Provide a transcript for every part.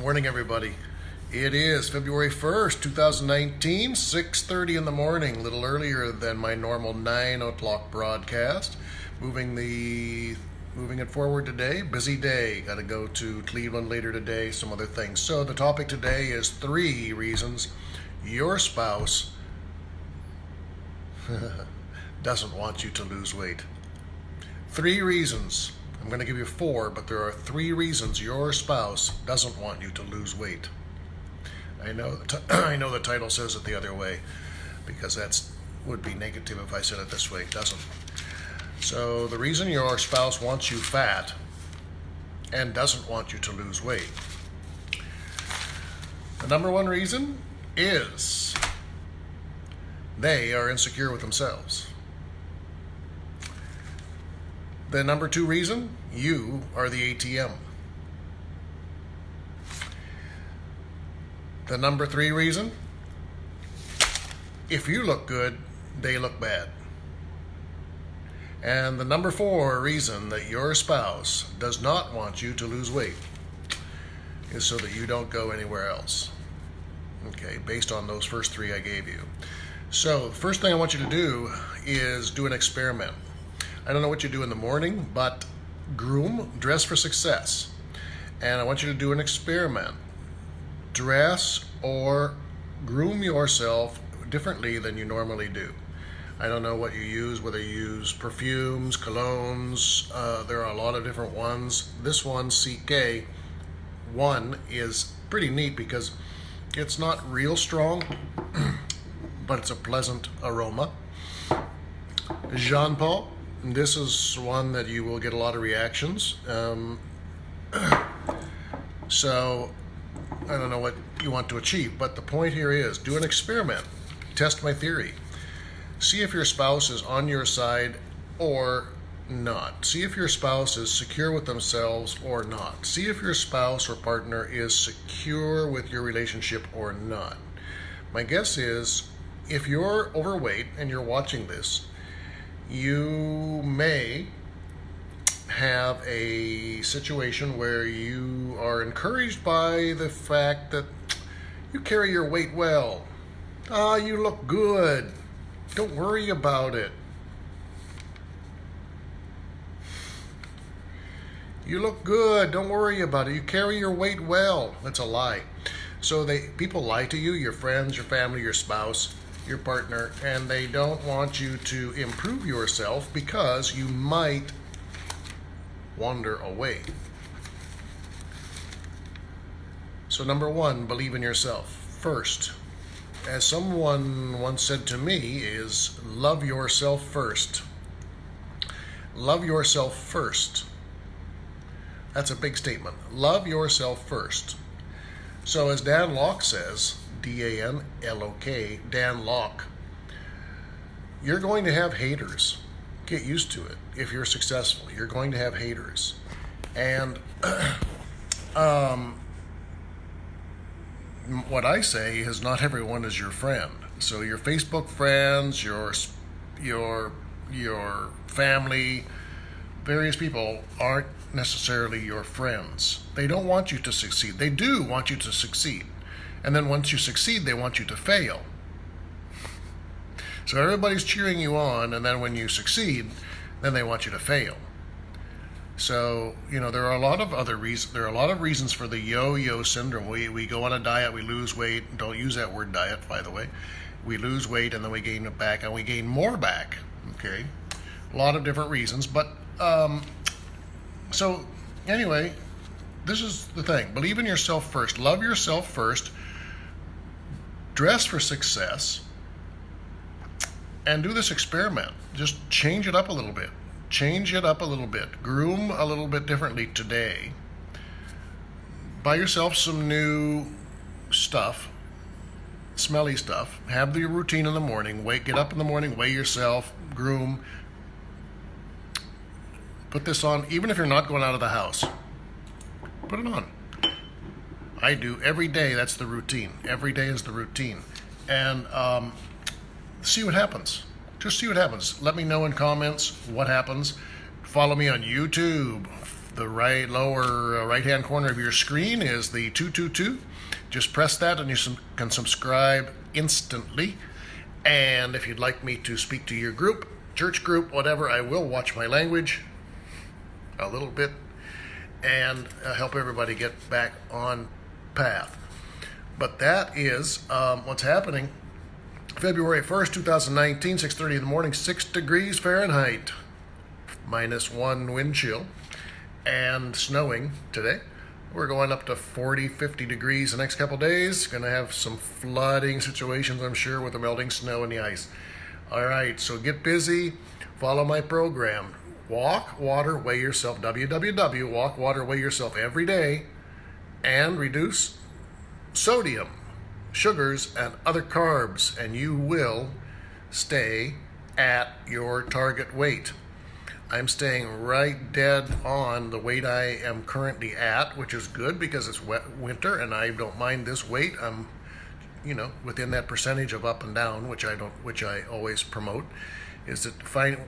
Morning, everybody. It is February 1st, 2019, 6:30 in the morning, a little earlier than my normal 9 o'clock broadcast. Moving it forward today. Busy day. Got to go to Cleveland later today, some other things. So the topic today is 3 reasons your spouse doesn't want you to lose weight. 3 reasons. I'm going to give you 4, but there are 3 reasons your spouse doesn't want you to lose weight. I know the title says it the other way, because would be negative if I said it this way. It doesn't. So the reason your spouse wants you fat and doesn't want you to lose weight. The number 1 reason is they are insecure with themselves. The number 2 reason, you are the ATM. The number 3 reason, if you look good, they look bad. And the number 4 reason that your spouse does not want you to lose weight is so that you don't go anywhere else. Okay, based on those first 3 I gave you. So the first thing I want you to do is do an experiment. I don't know what you do in the morning, but dress for success. And I want you to do an experiment. Dress or groom yourself differently than you normally do. I don't know what you use, whether you use perfumes, colognes, there are a lot of different ones. This one, TYGHE 1, is pretty neat because it's not real strong, but it's a pleasant aroma. Jean Paul, this is one that you will get a lot of reactions. So I don't know what you want to achieve, but the point here is do an experiment. Test my theory. See if your spouse is on your side or not. See if your spouse is secure with themselves or not. See if your spouse or partner is secure with your relationship or not. My guess is if you're overweight and you're watching this, you may have a situation where you are encouraged by the fact that you carry your weight well. You look good. Don't worry about it. You look good. Don't worry about it. You carry your weight well. That's a lie. So people lie to you, your friends, your family, your spouse, your partner, and they don't want you to improve yourself because you might wander away. So number 1, believe in yourself first. As someone once said to me, is love yourself first. Love yourself first. That's a big statement. Love yourself first. So as Dan Locke says, D-A-N-L-O-K, Dan Locke, you're going to have haters. Get used to it. If you're successful, you're going to have haters. And what I say is not everyone is your friend. So your Facebook friends, your family, various people aren't necessarily your friends. They don't want you to succeed. They do want you to succeed. And then once you succeed, they want you to fail. So everybody's cheering you on, and then when you succeed, then they want you to fail. So, there are a lot of other reasons. There are a lot of reasons for the yo-yo syndrome. We go on a diet, we lose weight. Don't use that word diet, by the way. We lose weight, and then we gain it back, and we gain more back. Okay? A lot of different reasons. But, so, anyway, this is the thing. Believe in yourself first. Love yourself first. Dress for success. And do this experiment. Just change it up a little bit. Change it up a little bit. Groom a little bit differently today. Buy yourself some new stuff, smelly stuff. Have the routine in the morning. Get up in the morning, weigh yourself, groom. Put this on, even if you're not going out of the house. Put it on. I do every day. That's the routine. Every day is the routine. And see what happens. Just see what happens. Let me know in comments what happens. Follow me on YouTube, the lower right-hand corner of your screen is the 222. Just press that and you can subscribe instantly. And if you'd like me to speak to your group, church group, whatever, I will watch my language a little bit and help everybody get back on path. But that is what's happening. February 1st, 2019, 6:30 in the morning, 6 degrees Fahrenheit, -1 wind chill, and snowing today. We're going up to 40, 50 degrees the next couple days. Going to have some flooding situations, I'm sure, with the melting snow and the ice. All right, so get busy. Follow my program. Walk, water, weigh yourself. WWW, walk, water, weigh yourself every day. And reduce sodium, sugars, and other carbs. And you will stay at your target weight. I'm staying right dead on the weight I am currently at, which is good because it's winter and I don't mind this weight. I'm, within that percentage of up and down, which I always promote, is that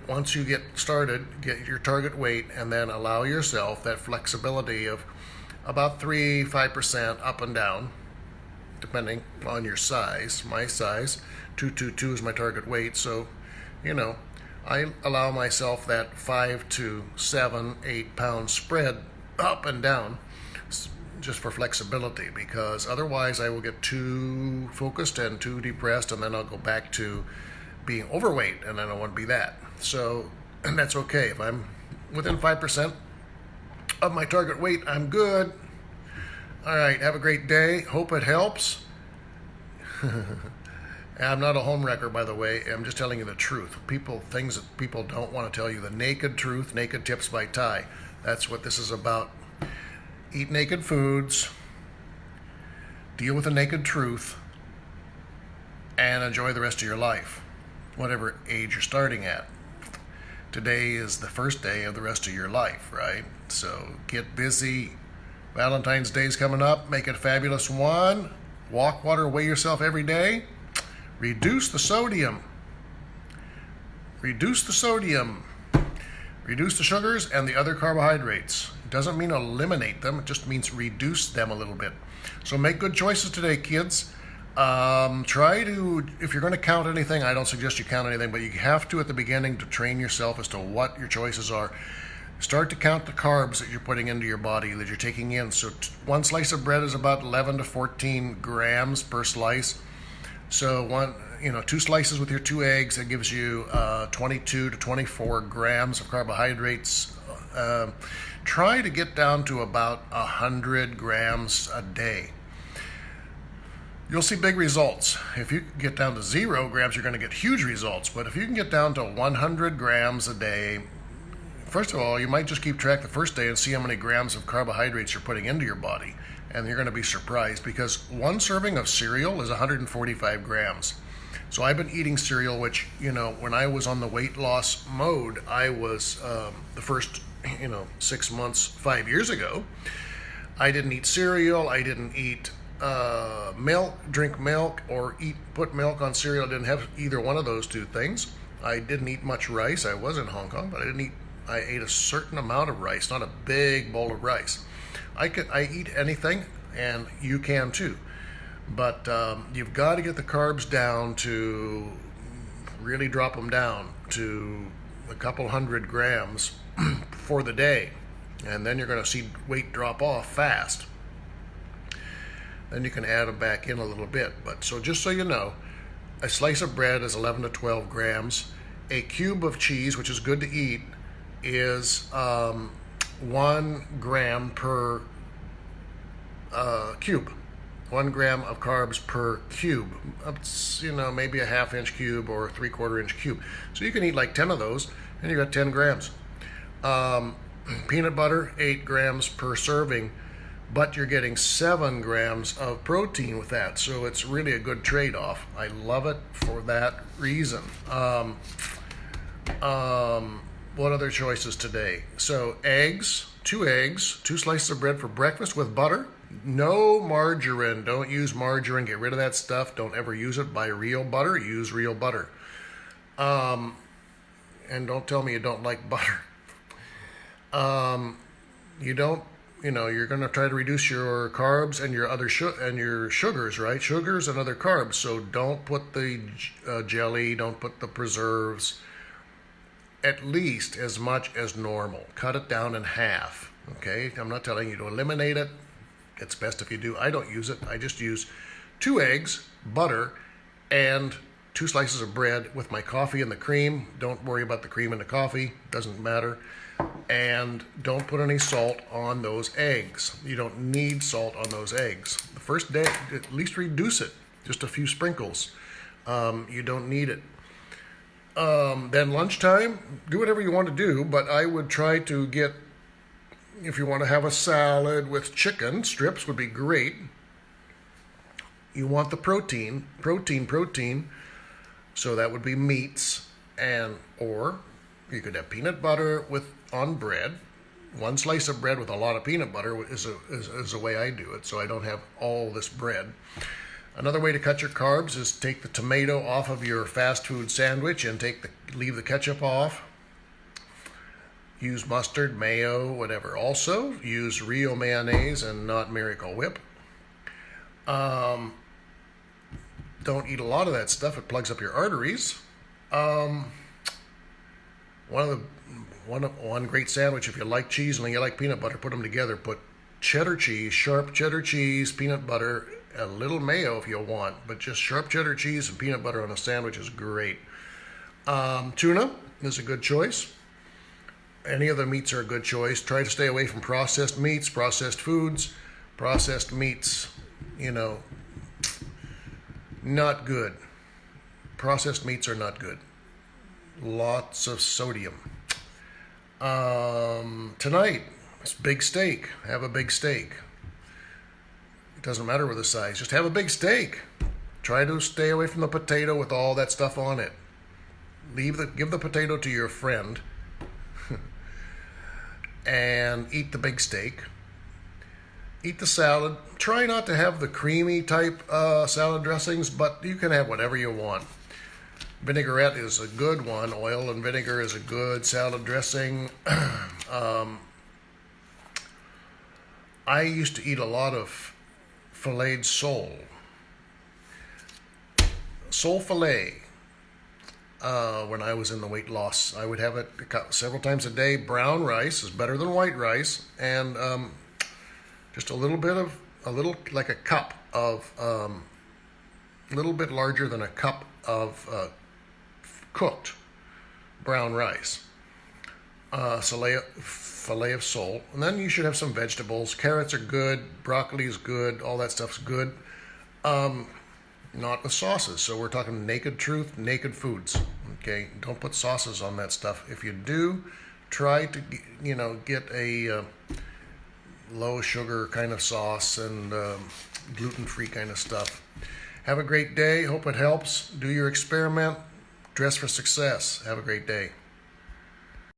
once you get started, get your target weight and then allow yourself that flexibility of about 3-5% up and down, depending on your size. My size, 222 is my target weight, so, I allow myself that 5 to 7, 8 pound spread up and down just for flexibility, because otherwise I will get too focused and too depressed, and then I'll go back to being overweight, and I don't want to be that. So, and that's okay. If I'm within 5% of my target weight, I'm good. All right, have a great day. Hope it helps. I'm not a homewrecker, by the way. I'm just telling you the truth. Things that people don't want to tell you. The naked truth, naked tips by Ty. That's what this is about. Eat naked foods, deal with the naked truth, and enjoy the rest of your life, whatever age you're starting at. Today is the first day of the rest of your life, right? So get busy. Valentine's Day's coming up. Make it a fabulous one. Walk, water, weigh yourself every day. Reduce the sodium. Reduce the sodium. Reduce the sugars and the other carbohydrates. It doesn't mean eliminate them. It just means reduce them a little bit. So make good choices today, kids. Try to, if you're going to count anything, I don't suggest you count anything, but you have to at the beginning to train yourself as to what your choices are. Start to count the carbs that you're putting into your body, that you're taking in. So one slice of bread is about 11 to 14 grams per slice. So 2 slices with your 2 eggs, that gives you 22 to 24 grams of carbohydrates. Try to get down to about 100 grams a day. You'll see big results. If you get down to 0 grams, you're going to get huge results. But if you can get down to 100 grams a day, first of all, you might just keep track the first day and see how many grams of carbohydrates you're putting into your body. And you're going to be surprised, because 1 serving of cereal is 145 grams. So I've been eating cereal, which, when I was on the weight loss mode, I was the first, 6 months, 5 years ago, I didn't eat cereal. I didn't eat drink milk, or put milk on cereal. I didn't have either one of those 2 things. I didn't eat much rice. I was in Hong Kong, but I ate a certain amount of rice, not a big bowl of rice. I eat anything, and you can too. But you've got to get the carbs down to really drop them down to a couple 100 grams for the day. And then you're going to see weight drop off fast. Then you can add them back in a little bit. But so just so you know, a slice of bread is 11 to 12 grams. A cube of cheese, which is good to eat, is 1 gram per cube. 1 gram of carbs per cube. It's, maybe a 1/2 inch cube or a 3/4 inch cube. So you can eat like 10 of those, and you got 10 grams. Peanut butter, 8 grams per serving, but you're getting 7 grams of protein with that. So it's really a good trade-off. I love it for that reason. What other choices today? So eggs, 2 eggs, 2 slices of bread for breakfast with butter. No margarine. Don't use margarine. Get rid of that stuff. Don't ever use it. Buy real butter. Use real butter. And don't tell me you don't like butter. You don't, you're going to try to reduce your carbs and your other and your sugars, right? Sugars and other carbs. So don't put the jelly, don't put the preserves, at least as much as normal. Cut it down in half, okay? I'm not telling you to eliminate it. It's best if you do. I don't use it. I just use 2 eggs, butter, and 2 slices of bread with my coffee and the cream. Don't worry about the cream and the coffee. Doesn't matter. And don't put any salt on those eggs. You don't need salt on those eggs. The first day, at least reduce it. Just a few sprinkles. You don't need it. Then lunchtime, do whatever you want to do, but I would try to get, if you want to have a salad with chicken, strips would be great. You want the protein. So that would be meats, or you could have peanut butter on bread. 1 slice of bread with a lot of peanut butter is the way I do it, so I don't have all this bread. Another way to cut your carbs is take the tomato off of your fast food sandwich and leave the ketchup off. Use mustard, mayo, whatever. Also, use real mayonnaise and not Miracle Whip. Don't eat a lot of that stuff. It plugs up your arteries. One great sandwich, if you like cheese and you like peanut butter, put them together. Put cheddar cheese, sharp cheddar cheese, peanut butter, a little mayo if you want, but just sharp cheddar cheese and peanut butter on a sandwich is great. Tuna is a good choice. Any of the meats are a good choice. Try to stay away from processed meats, processed foods. Processed meats, not good. Processed meats are not good. Lots of sodium. Tonight, it's big steak. Have a big steak. It doesn't matter with the size. Just have a big steak. Try to stay away from the potato with all that stuff on it. Give the potato to your friend and eat the big steak. Eat the salad. Try not to have the creamy type salad dressings, but you can have whatever you want. Vinaigrette is a good one. Oil and vinegar is a good salad dressing. I used to eat a lot of filleted sole. Sole fillet. When I was in the weight loss, I would have it several times a day. Brown rice is better than white rice, and just a little like a cup of, a little bit larger than a cup of cooked brown rice. Fillet of sole, and then you should have some vegetables. Carrots are good, broccoli is good, all that stuff's good. Not with sauces. So we're talking naked truth, naked foods. Okay, don't put sauces on that stuff. If you do, try to get a low sugar kind of sauce and gluten-free kind of stuff. Have a great day. Hope it helps. Do your experiment. Dress for success. Have a great day.